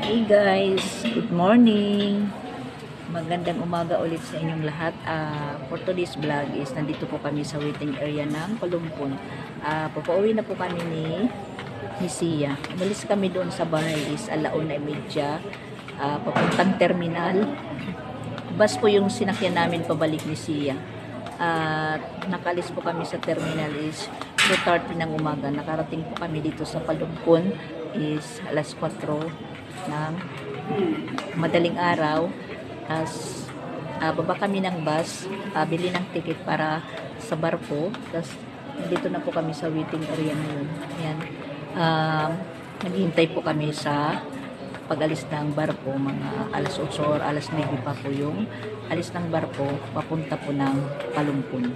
Hey guys, good morning. Magandang umaga ulit sa inyong lahat. For today's vlog is nandito po kami sa waiting area ng Kalumpon. Papauwi na po kami ni Sia. Umalis kami doon sa bahay is 1:30, papuntang terminal. Bus po yung sinakyan namin pabalik ni Sia. Nakalis po kami sa terminal is 2:30 ng umaga. Nakarating po kami dito sa Kalumpon is 4:00 ng madaling araw. Baba kami ng bus, bili ng ticket para sa barko. Tapos dito na po kami sa waiting area ngayon. Ayan. Naghihintay po kami sa pag-alis ng barko, mga 8:00 or 9:00 pa po yung alis ng barko papunta po ng Kalumpon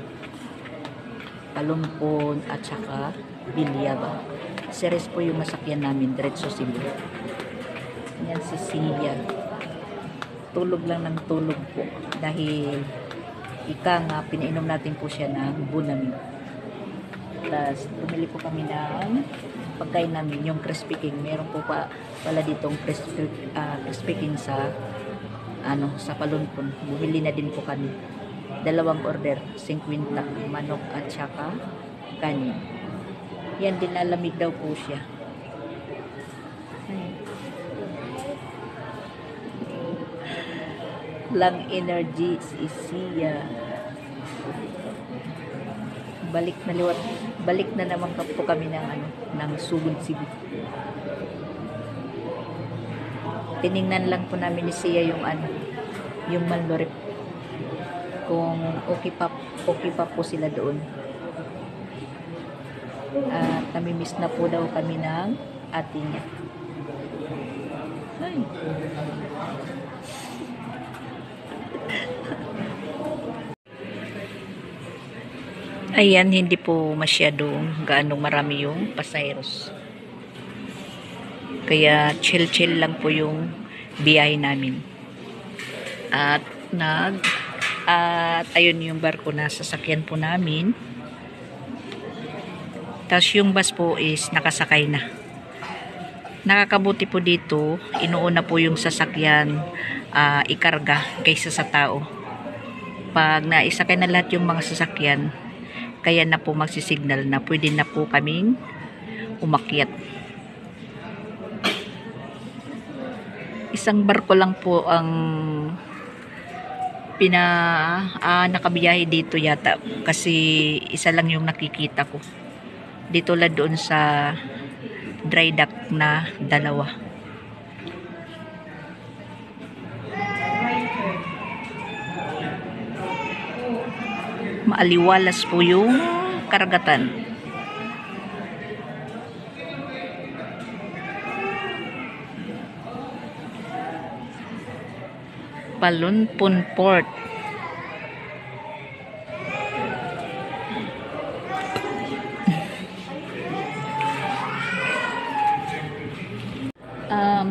at saka Bilyaba. Series po yung masakyan namin, diretso Cebu. Yan si Sia. Tulog lang ng tulog po dahil pinainom natin po siya ng Bunamid. Tapos bumili po kami ng pagkain namin, yung crispy king. Meron po pala ditong crispy king sa Kalumpon. Bumili na din po kami. 2 order, 50 manok at saka kanin. Yan, dinalamig daw po siya. Lang energy si Sia. Balik na naman po kami ng Sugod Cebu. Tiningnan lang po namin ni Sia yung Manlorep kung okay pa po sila doon. Namimiss na po daw kami ng ate niya. Ay. Ayan, hindi po masyadong gaano marami yung pasayeros. Kaya chill lang po yung biyahe namin. At ayun yung barko na sasakyan po namin. Tapos yung bus po is nakasakay na. Nakakabuti po dito, inuuna po yung sasakyan ikarga kaysa sa tao. Pag naisakay na lahat yung mga sasakyan, kaya na po magsisignal na pwede na po kaming umakyat. Isang barko lang po ang nakabiyahe dito yata, kasi isa lang yung nakikita ko. Dito lang doon sa dry dock na 2. Maaliwalas po yung karagatan. Kalumpon Port.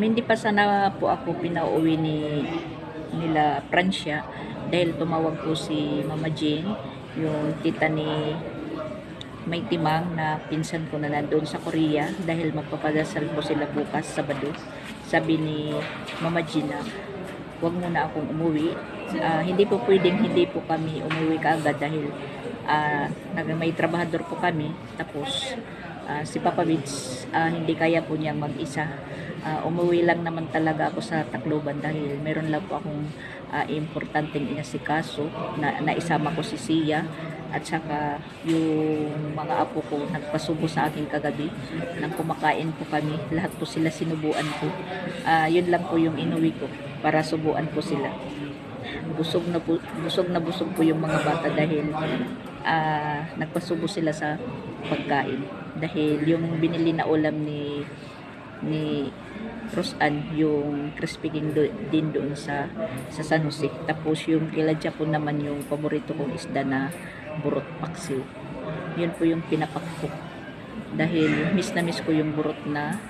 Hindi pa sana po ako pinauwi nila Pransya dahil tumawag po si Mama Jane, yung tita ni May Timang na pinsan ko na nandoon sa Korea, dahil magpapadasal po sila bukas Sabado. Sabi ni Mama Jane na huwag muna akong umuwi. Hindi po pwedeng hindi po kami umuwi kaagad dahil may trabahador po kami. Tapos si Papa Vince hindi kaya po niya mag-isa. Umuwi lang naman talaga ako sa Tacloban dahil meron lang po akong importanteng inasikaso na naisama ko si Sia at saka yung mga apo ko nagpasubo sa akin kagabi nang kumakain po kami. Lahat po sila sinubuan ko. Yun lang po yung inuwi ko para subuan po sila. Busog na busog po yung mga bata dahil nagpasubo sila sa pagkain. Dahil yung binili na ulam ni Rosan, yung crispy king din doon sa San Jose. Tapos yung kila Japon naman yung paborito kong isda na burot paksiw. Yun po yung pinapakpok. Dahil miss ko yung burot na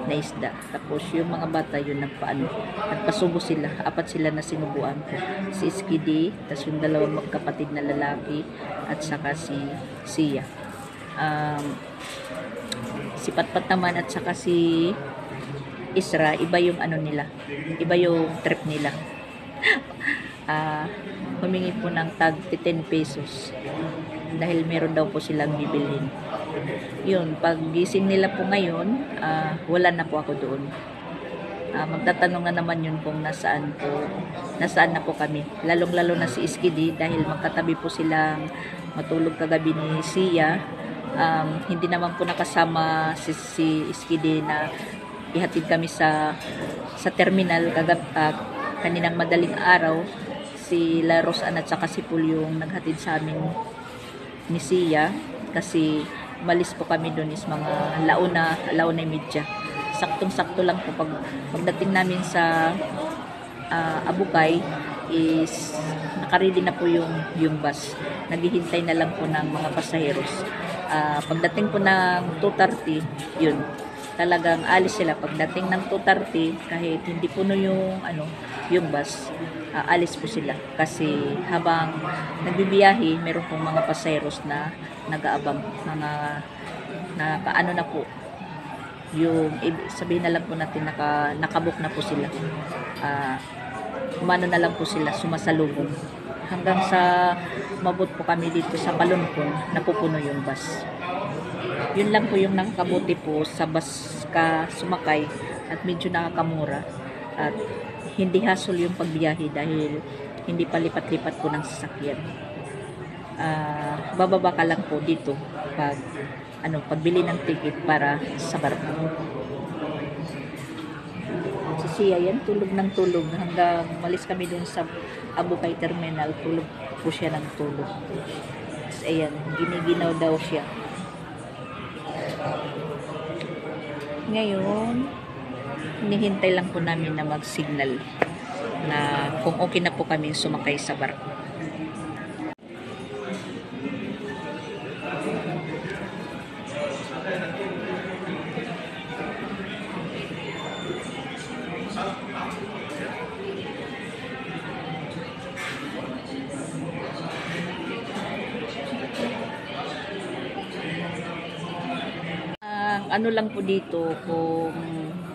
isda. Tapos yung mga bata yun nagpasubo sila. 4 sila na sinubuan ko. Si Skidi, tapos yung 2 magkapatid na lalaki at saka si Sia. Si Patpat naman at saka si Isra, iba yung ano nila, iba yung trip nila. Humingi po ng tag 10 pesos dahil meron daw po silang bibilhin. Yun, pag gising nila po ngayon, wala na po ako doon. Magtatanong na naman yun kung nasaan na po kami. Lalong-lalo na si Iskidi dahil magkatabi po silang matulog kagabi ni Sia. Hindi naman po nakasama si Iskidi na ihatid kami sa terminal kaninang madaling araw. Si La Rosan at saka si Paul yung naghatid sa amin ni Sia kasi malis po kami doon is mga launa media. Saktong-sakto lang po pagdating namin sa Abukay is nakaready na po yung bus. Naghihintay na lang po ng mga pasaheros. Pagdating po ng 2:30, yun. Talagang alis sila pagdating ng 2:30 kahit hindi puno yung bus. Alis po sila kasi habang nagbibiyahe meron pong mga pasaheros na nag-aabang, mga na po yung sabihin na lang po natin nakabook na po sila. Umano na lang po sila sumasalubong hanggang sa mabot po kami dito sa Palumpon, napupuno yung bus. Yun lang po yung nakakabuti po sa bus ka sumakay at medyo nakakamura at hindi hassle yung pagbiyahe dahil hindi palipat-lipat po ng sasakyan. Bababa ka lang po dito pagbili ng ticket para sa barko. Si Sia yan, tulog ng tulog hanggang malis kami dun sa Abukay Terminal, tulog po siya ng tulog. Tapos ayan, giniginaw daw siya. Ngayon, hinihintay lang po namin na mag-signal na kung okay na po kami sumakay sa barko. Ano lang po dito, kung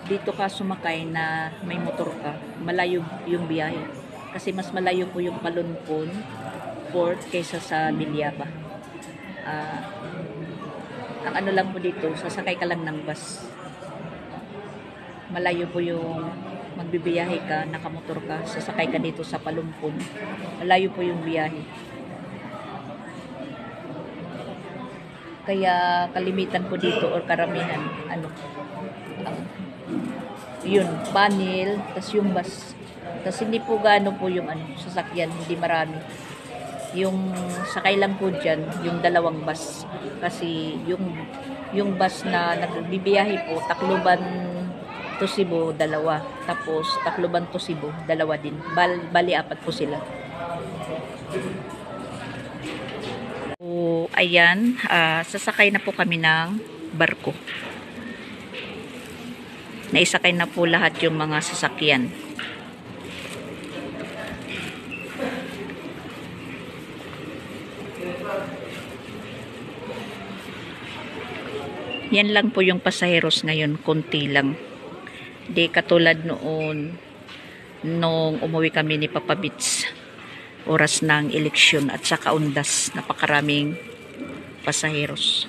dito ka sumakay na may motor ka, malayo yung biyahe. Kasi mas malayo po yung Palumpon Port kaysa sa Bilyaba. Ang ano lang po dito, sasakay ka lang ng bus. Malayo po yung magbibiyahe ka, nakamotor ka, sasakay ka dito sa Palumpon. Malayo po yung biyahe. Kaya kalimitan po dito or karamihan yun, panel, tas yung bus. Tas hindi po gaano po yung sasakyan, hindi marami. Yung sakay lang po dyan, yung dalawang bus. Kasi yung bus na nagbibiyahe po, Tacloban to Cebu, dalawa. Tapos Tacloban to Cebu, dalawa din. Bali, 4 po sila. So, ayan, sasakay na po kami ng barko. Naisakay na po lahat yung mga sasakyan. Yan lang po yung pasaheros ngayon, konti lang. Di katulad noon nung umuwi kami ni Papa Bits. Oras ng eleksyon at saka undas, napakaraming pasaheros.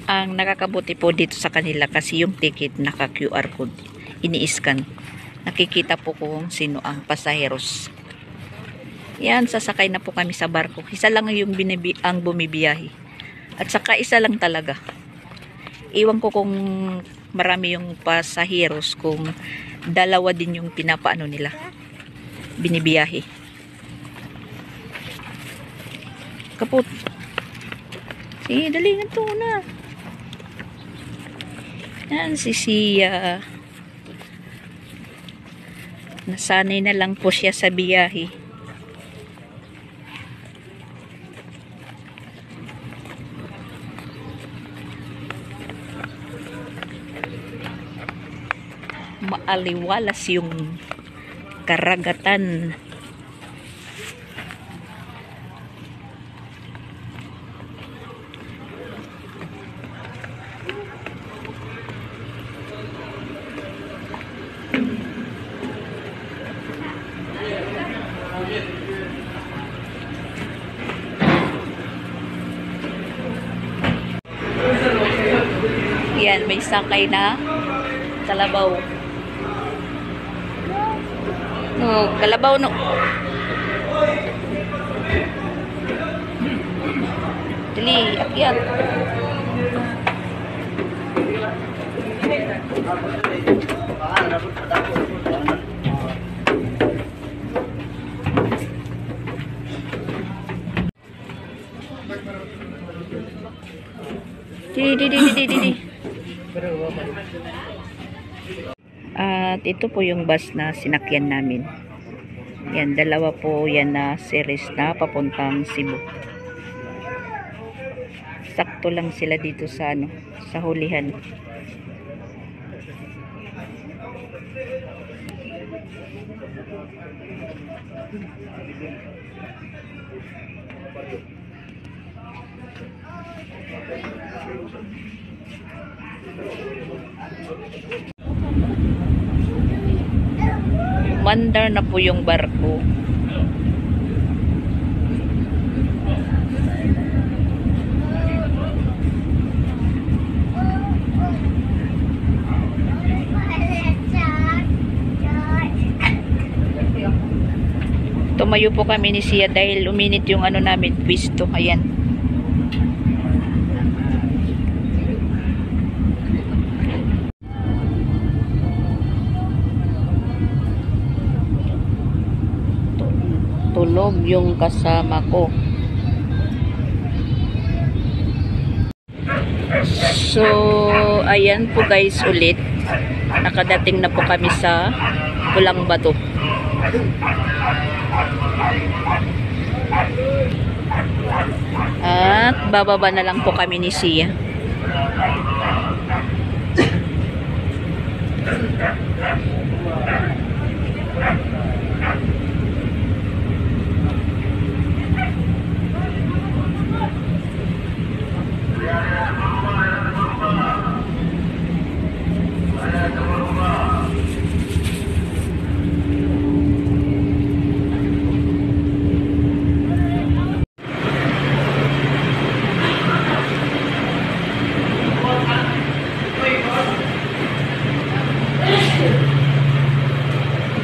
Ang nakakabuti po dito sa kanila kasi yung ticket naka QR code, ini-scan, nakikita po kung sino ang pasaheros. Yan, sasakay na po kami sa barko. Isa lang yung ang bumibiyahe at saka isa lang talaga. Iwan ko kung marami yung pasaheros, kung dalawa din yung pinapaano nila, binibiyahe. Kaput. Sige, dali na to na. Yan si Sia. Nasanay na lang po siya sa biyahe. maaliwalas yung karagatan. Yan, may sakay na kalabaw. No, kalabaw no. Dili, akyat. Di. At ito po yung bus na sinakyan namin. Yan, dalawa po yan na series na papuntang Cebu. Sakto lang sila dito sa sa hulihan. Mandar na po yung barko. Tumayo po kami ni Sia dahil uminit yung namin, pwisto. Ayan. Tulog yung kasama ko. So, ayan po guys ulit. Nakadating na po kami sa Pulang Bato. At bababa na lang po kami ni Sia.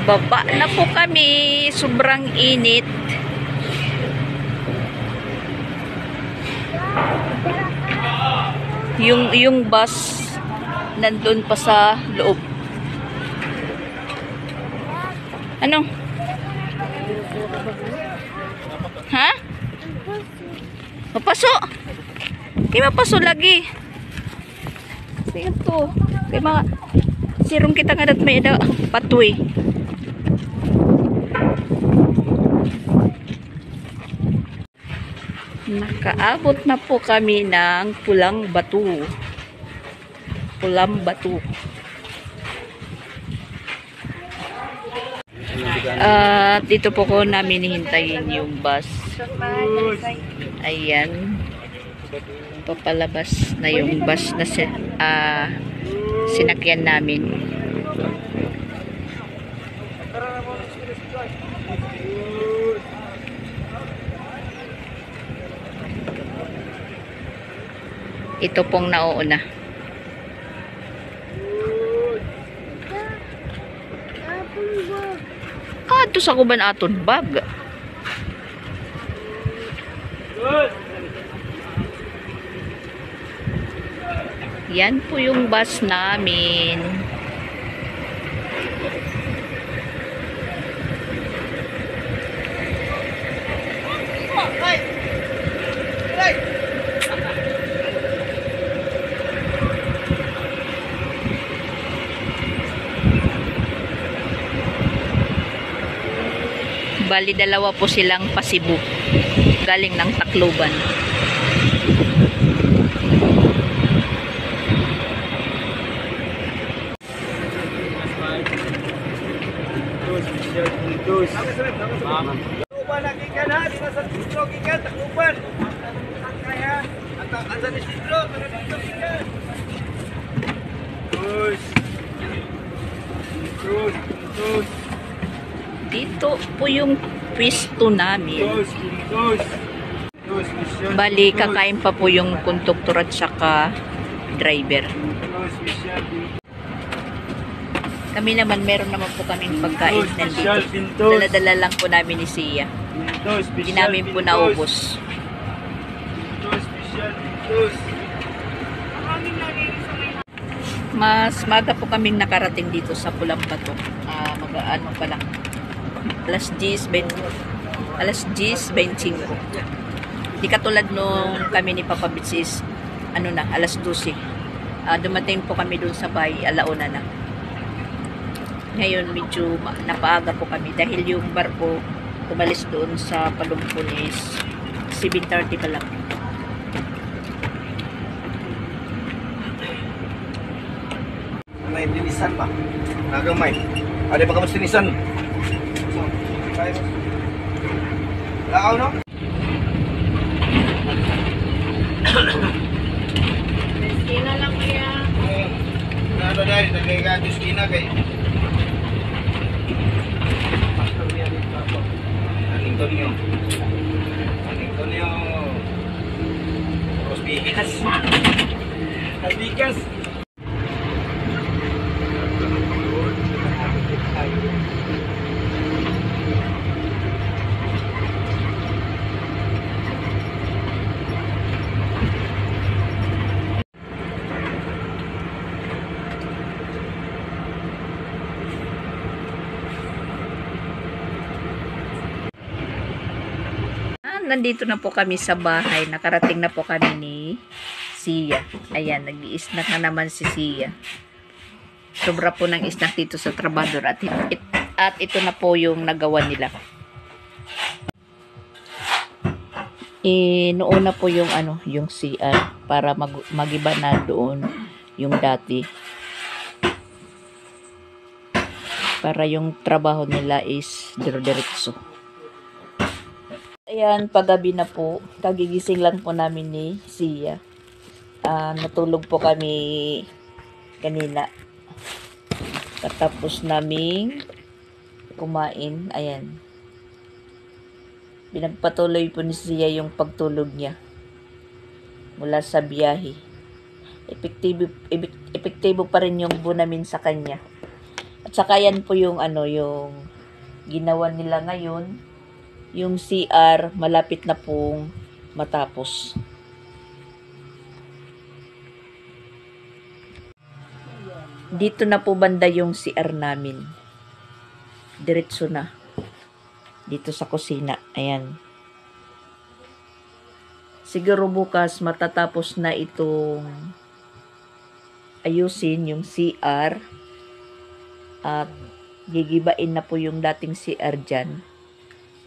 Baba na po kami. Sobrang init. Yung bus nandun pa sa loob. Ano? Ha? Mapaso? Kaya mapaso lagi. Kaya to. Kaya mga sirong kita nga dat may patway. Nakaabot na po kami ng Pulang Bato. Pulang Bato. Dito po ko namin hihintayin yung bus. Ayan. Papalabas na yung bus na sinakyan namin. Ito pong nauuna. Ito sa kuban aton bag. Yan po yung bus namin. Bali, dalawa po silang pa-Cebu. Galing ng Tacloban. Asan ni Sidro? Para dito bigas. Tus. Tus. Tus. Dito po yung pwesto namin. Tus. Tus. Tus. Mission. Bali, kakain pa po yung konduktor at saka driver. Tus. Mission. Kami naman, meron naman po kaming pagkain Tus. nandito. Mission. Pintos. Dala-dala lang po namin ni Sia. Pintos. Hindi namin po naubos. Pintos. Mission. Pintos. Mas maga po kaming nakarating dito sa Pulang Bato. Mag-ano pa lang. Alas 10:25. Di katulad nung kami ni Papa Bits is, ano na, alas 12. Dumating po kami dun sa bahay, alauna na. Ngayon, medyo napaaga po kami dahil yung barko umalis doon sa Palumpon is 7:30 pa lang. May tinisan pa. Nagamay. Ada pa kamas tinisan. So, tayo. Lakaw no? Sina lang kaya. Nado dahil tagay ka skina kay. Pastor niya dito ako. Antonio. Antonio. Rosbigas. Rosbigas. Nandito na po kami sa bahay. Nakarating na po kami ni Sia. Ayan, nag-i-snack na naman si Sia. Sobra po ng snack dito sa Trabador. At ito na po yung nagawa nila. Noon na po yung yung CR para magiba na doon yung dati. Para yung trabaho nila is diretso. Ayan, paggabi na po. Kagigising lang po namin ni Sia. Natulog po kami kanina. Katapos naming kumain. Ayan. Pinagpatuloy po ni Sia yung pagtulog niya. Mula sa biyahe. Epektibo pa rin yung bunamin sa kanya. At saka yan po yung yung ginawa nila ngayon. Yung CR, malapit na pong matapos. Dito na po banda yung CR namin. Diretso na. Dito sa kusina. Ayan. Siguro bukas matatapos na itong ayusin yung CR. At gigibain na po yung dating CR dyan.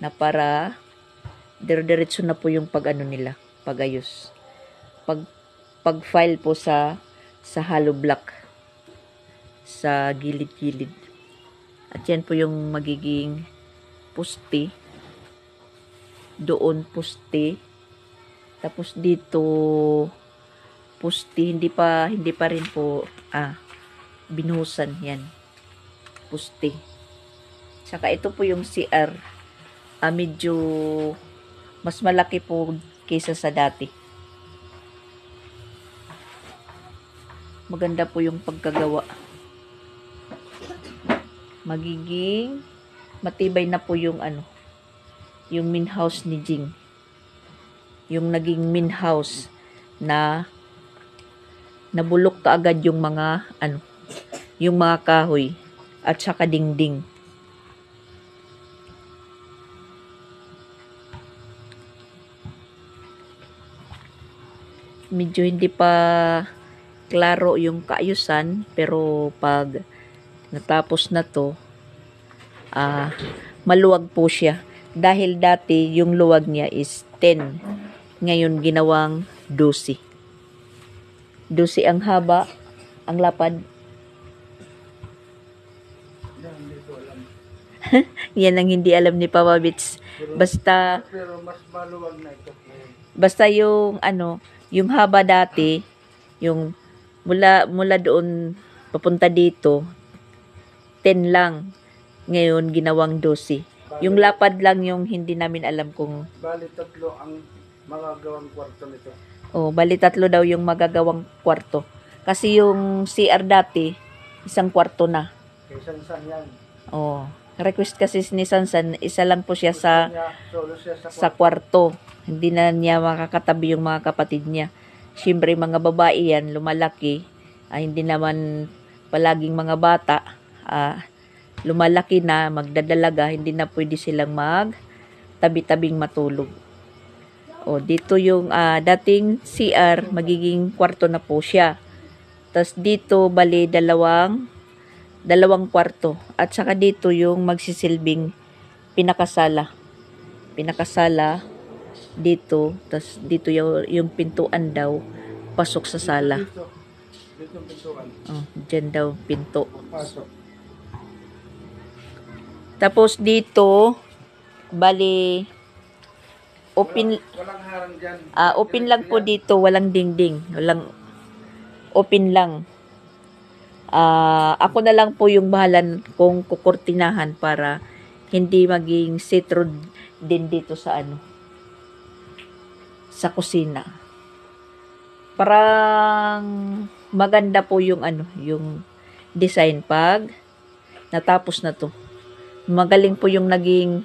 Na para diretso na po yung nila, pagayos. Pag-file po sa hollow block sa gilid-gilid. At yan po yung magiging poste. Doon poste. Tapos dito poste, hindi pa rin po binuhusan yan. Poste. Saka ito po yung CR. Medyo mas malaki po kaysa sa dati. Maganda po yung pagkagawa. Magiging matibay na po yung yung main house ni Jing. Yung naging main house na nabulok kaagad yung mga yung mga kahoy at saka dingding. Medyo hindi pa klaro yung kaayusan, pero pag natapos na to, maluwag po siya. Dahil dati yung luwag niya is 10. Ngayon ginawang 12. 12 ang haba, ang lapad. Yan ang hindi alam ni Papa Bits. Basta pero mas maluwag na ito. basta yung Yung haba dati, yung mula doon papunta dito, 10 lang. Ngayon, ginawang 12. Yung lapad lang yung hindi namin alam kung... Bali, 3 ang magagawang kwarto nito. Oh, bali 3 daw yung magagawang kwarto. Kasi yung CR dati, 1 kwarto na. Kaysa saan yan? Oh, request kasi ni Sansan, isa lang po siya sa Solo siya sa kwarto. Hindi na niya makakatabi yung mga kapatid niya. Siyempre, mga babae yan, lumalaki. Hindi naman palaging mga bata. Lumalaki na, magdadalaga, hindi na pwede silang tabi-tabing matulog. O, dito yung dating CR, magiging kwarto na po siya. Tapos dito, bali, dalawang kwarto. At saka dito yung magsisilbing pinakasala. Dito, tas dito yung pintuan daw, pasok sa sala. Dito ang pintuan. Oh, dyan daw pinto. Pasok. Tapos dito, bali, open, Walang harang dyan. open lang po dito, walang dingding. Open lang. Ako na lang po yung bahalan kung kukurtinahan para hindi maging sitro din dito sa sa kusina. Parang maganda po yung yung design pag natapos na to. Magaling po yung naging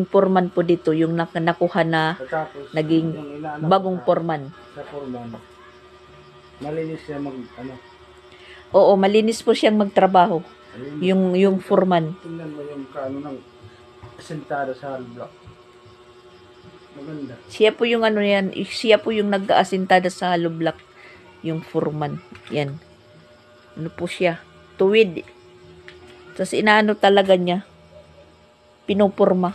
foreman po dito, yung nakuha na Tapos, naging yung inaano bagong sa- foreman. Sa foreman. Malinis siya Oo, malinis po siyang magtrabaho. Yung foreman. Tingnan mo yung kaano ng sentada sa hollow block. Maganda. Siya po yung siya po yung nag-aasintada sa hollow block, yung foreman. Yan. Ano po siya? Tuwid. Tapos inaano talaga niya. Pinupurma.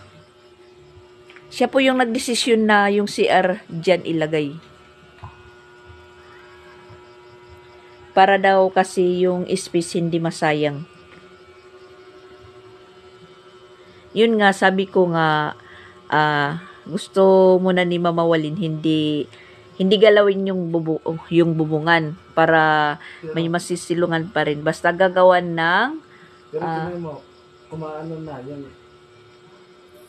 Siya po yung nagdesisyon na yung CR dyan ilagay. Para daw kasi yung space hindi masayang. Yun nga, sabi ko nga, gusto muna ni Mama Walin, hindi galawin yung bubungan para may masisilungan pa rin. Basta gagawan ng Pero tingnan mo, kumaano na yung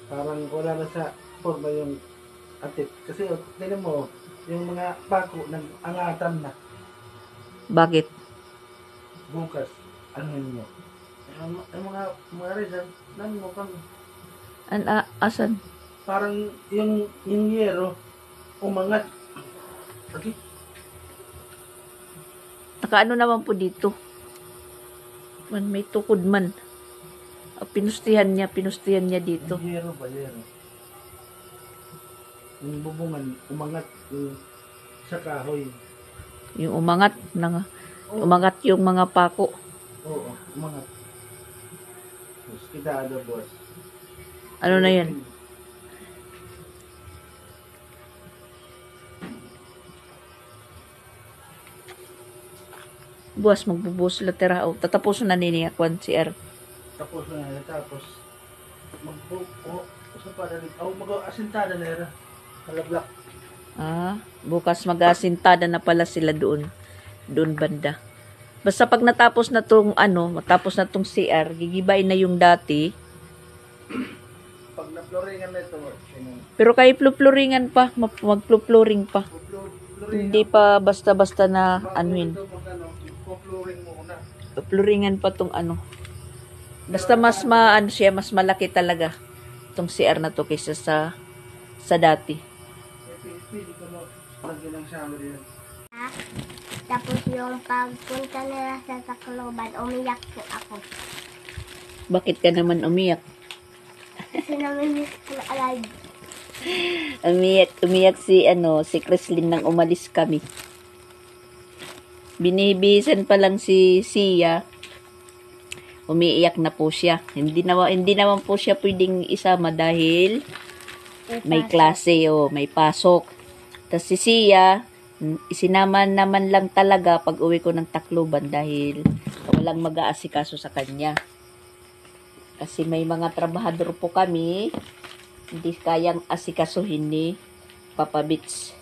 parang wala na sa forma yung atip. Kasi tingnan mo, yung mga pako nag-angatan na. bakit? Bukas, ano yun mo? Ang mga rizal, nan mo kang Asan? parang yung yero umangat. Okay? Nakaano naman po dito. May tukod man. Pinustihan niya dito. Yung yero ba, yero? Yung bubungan, umangat yung sa kahoy. Yung umangat yung mga pako. Oo, umangat. Tapos kita ada boss. Ano na yan? Buwas magbubuhos latera o tatapusin na nini akwan si R. Tapos na yan, tapos sa pada rin, mag-asintada na yun. Kalablak. Bukas mag-asintada na pala sila doon banda. Basta pag natapos na tong CR, gigibain na yung dati. Pag na-floringan na ito, Pero kay flooringan pa, mag-flooring pa. Hindi pa basta-basta na anuin. Po-flooring mo na. Flooringan pa tong Basta mas mas malaki talaga tong CR na to kaysa sa dati. Pili ko no, lagyan ng shower yan. Tapos yung pagpunta nila sa Tacloban, umiyak po ako. Bakit ka naman umiyak? Kasi namimiss ko na alive. Umiyak si Creslin nang umalis kami. Binibisan pa lang si Sia. Umiiyak na po siya. Hindi naman po siya pwedeng isama dahil may klase o may pasok. Tapos si Sia, isinama naman lang talaga pag uwi ko ng Tacloban dahil walang mag-aasikaso sa kanya. Kasi may mga trabahador po kami, hindi kayang asikasuhin ni Papa Bits.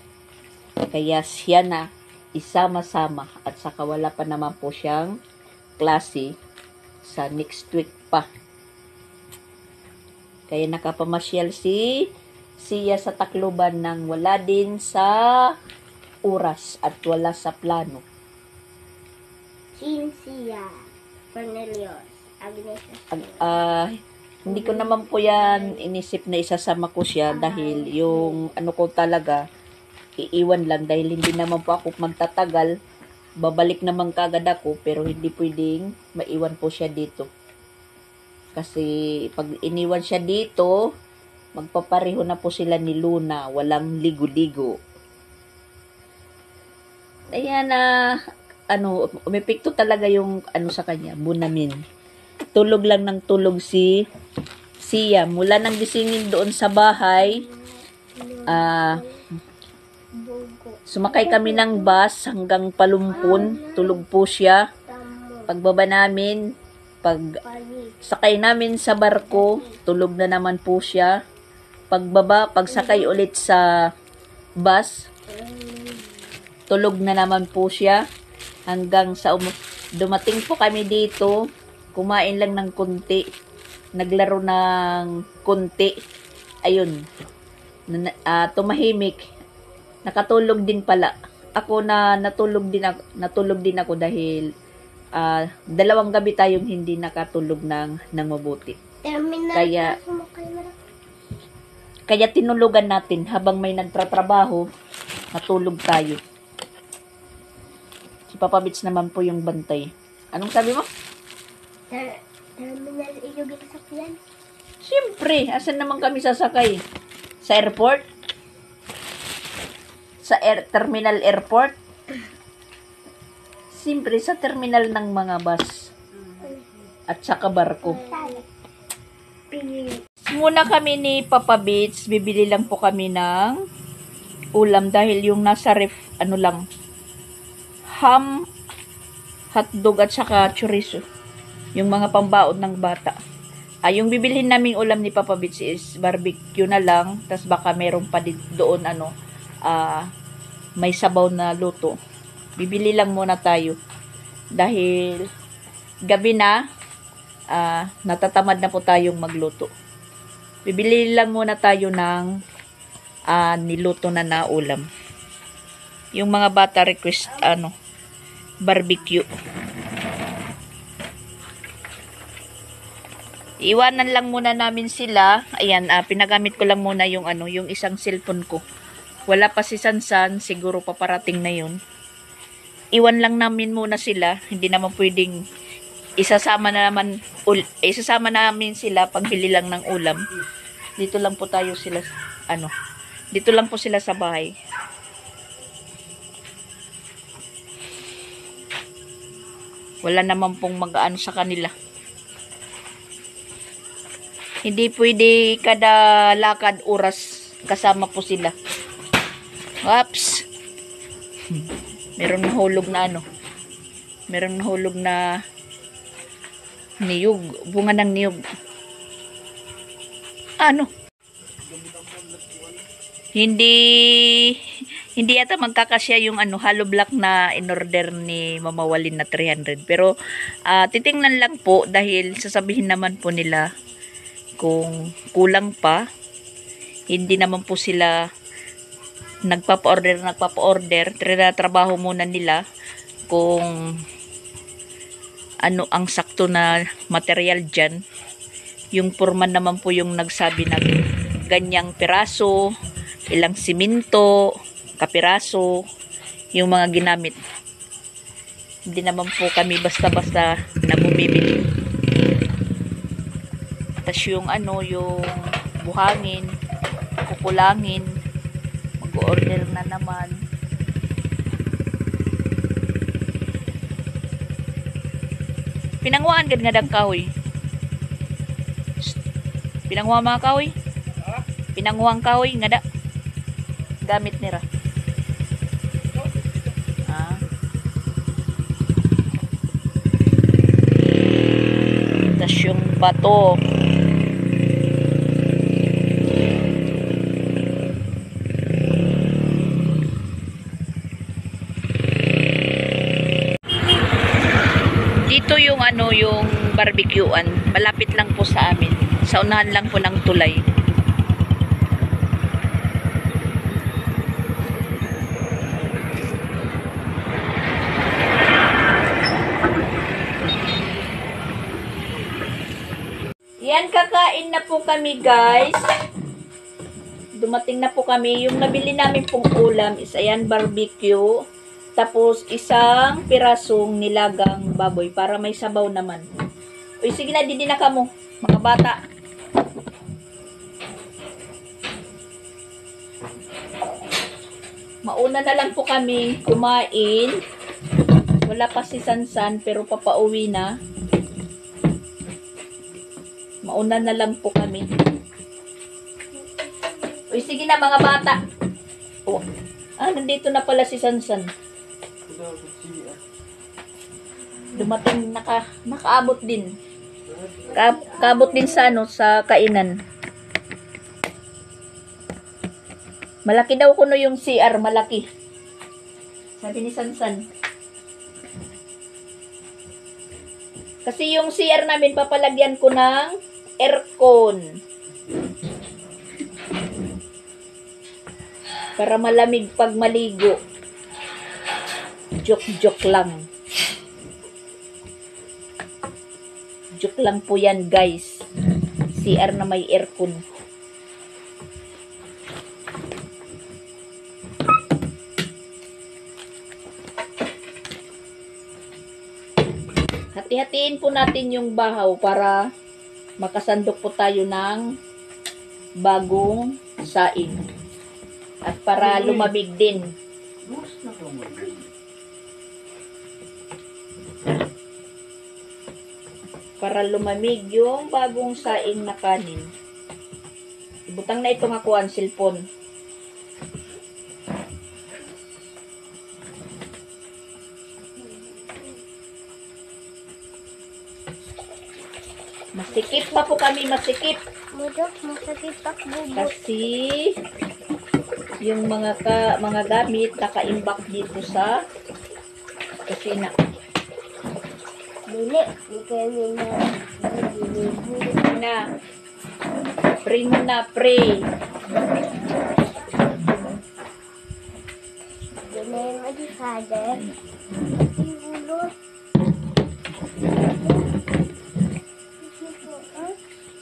Kaya siya na isama-sama at saka wala pa naman po siyang klase sa next week pa. Kaya nakapamasyal siya sa Tacloban nang wala din sa oras at wala sa plano. Cynthia Cornelius Agnes. Hindi ko naman po yan inisip na isasama ko siya dahil yung ano ko talaga iiwan lang dahil hindi naman po ako magtatagal. Babalik naman kagad ako pero hindi pwedeng maiwan po siya dito. Kasi pag iniwan siya dito, magpapareho na po sila ni Luna, walang ligo-ligo. Ayan umepekto talaga yung sa kanya, bunamin. Tulog lang ng tulog siya. Mula nang gisingin doon sa bahay, sumakay kami ng bus hanggang Palumpon, tulog po siya. Pagbaba namin, pag sakay namin sa barko, tulog na naman po siya. Pagsakay ulit sa bus, tulog na naman po siya. Hanggang sa dumating po kami dito, kumain lang ng konti, naglaro ng konti, ayun, tumahimik, nakatulog din pala. Ako natulog din ako dahil 2 gabi tayong hindi nakatulog ng mabuti. Kaya tinulugan natin habang may nagtatrabaho, natulog tayo. Si Papa Bits naman po yung bantay. Anong sabi mo? Terminal iyo ginasakyan. Siyempre, asan naman kami sasakay? Sa airport? Sa terminal airport? Siyempre, sa terminal ng mga bus. At saka barko. Muna kami ni Papa Bits, bibili lang po kami ng ulam dahil yung nasa ref, ham, hotdog at saka chorizo. Yung mga pambaon ng bata. Yung bibilhin naming ulam ni Papa Bits is barbecue na lang. Tas baka meron pa doon may sabaw na luto. Bibili lang muna tayo. Dahil gabi na, natatamad na po tayong magluto. Bibili lang muna tayo ng niluto na ulam. Yung mga bata request barbecue. Iwanan lang muna namin sila. Ayan, pinagamit ko lang muna yung yung isang cellphone ko. Wala pa si Sansan, siguro paparating na yun. Iwan lang namin muna sila. Hindi naman pwedeng isasama namin sila pagbili lang ng ulam. Dito lang po tayo sila dito lang po sila sa bahay. Wala naman pong mag-aano sa kanila. Hindi pwede kada lakad oras kasama po sila. Oops. Meron nahulog na Meron nahulog na niyog. Bunga ng niyog. Hindi yata magkakasya yung hollow block na in-order ni Mama Walin na 300. Pero titingnan lang po dahil sasabihin naman po nila kung kulang pa. Hindi naman po sila nagpapa-order. Trabaho muna nila kung ano ang sakto na material dyan. Yung foreman naman po yung nagsabi na ganyang piraso, ilang simento, kapiraso, yung mga ginamit. Hindi naman po kami basta-basta na bumibili. Tas yung yung buhangin, kukulangin, mag-order na naman. Pinanguan gad nga dang kahoy. Pinanguan mga kahoy. Pinanguang kahoy nga da. Gamit nira. Tas yung bato. Dito yung ano, yung barbecuean. Malapit lang po sa amin. Sa unahan lang po ng tulay. Yan, kakain na po kami, guys. Dumating na po kami. Yung nabili namin pong ulam is ayan, barbecue. Tapos, isang pirasong nilagang baboy para may sabaw naman. Uy, sige na, didi na kamo, mga bata. Mauna na lang po kami kumain. Wala pa si Sansan, pero papauwi na. Mauna na lang po kami. Uy, sige na mga bata. Oh. Nandito na pala si Sansan. Dumating, nakaabot din. Kaabot din sa sa kainan. Malaki daw kuno yung CR, malaki. Sabi ni Sansan. Kasi yung CR namin papalagyan ko ng aircon. Para malamig pag maligo. Joke lang. Joke lang po yan, guys. CR na may aircon. Hati-hatiin po natin yung bahaw para makasandok po tayo ng bagong saing. At para lumamig din. Para lumamig yung bagong saing na kanin. Ibutang na itong ako ang cellphone. Masikip pa po kami, masikip. Mudok, masakit pak bubot. Kasi yung mga gamit nakaimbak dito sa kusina. Dili, di kayo Na. Pray muna, pray. Dili, madikada. Ulot.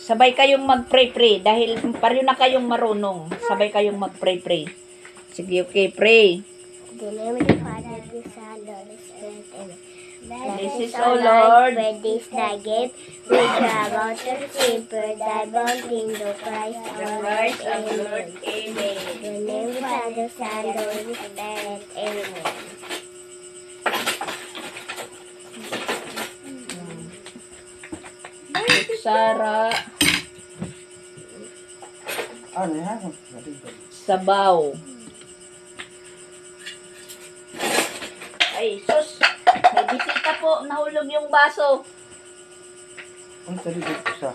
Sabay kayong mag-pray dahil pareho na kayong marunong. Sabay kayong mag-pray. Sige, okay, pray. Dili, madikada. This is, O Lord, for this thy gift, which are about to receive for thy bounty to Christ our Lord. Amen. Amen. In the name of the Father, Son, and Holy Spirit. Amen. Sara, Ano yan? sabaw. Ay, sus! May bisita po. Nahulog yung baso. Ang sarili ko siya.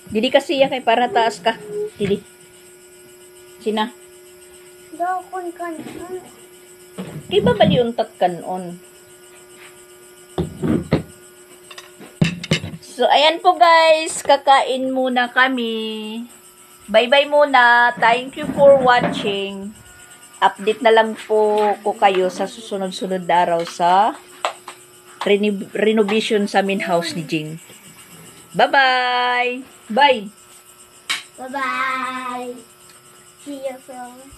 Didi kasi yan kay para taas ka. Didi. Sina? Daw kun kan. Kay babali yung tatkanon. So, ayan po guys. Kakain muna kami. Bye-bye muna. Thank you for watching. Update na lang po ko kayo sa susunod-sunod na araw sa renovation sa main house ni Jing. Bye-bye! Bye! Bye-bye. See you from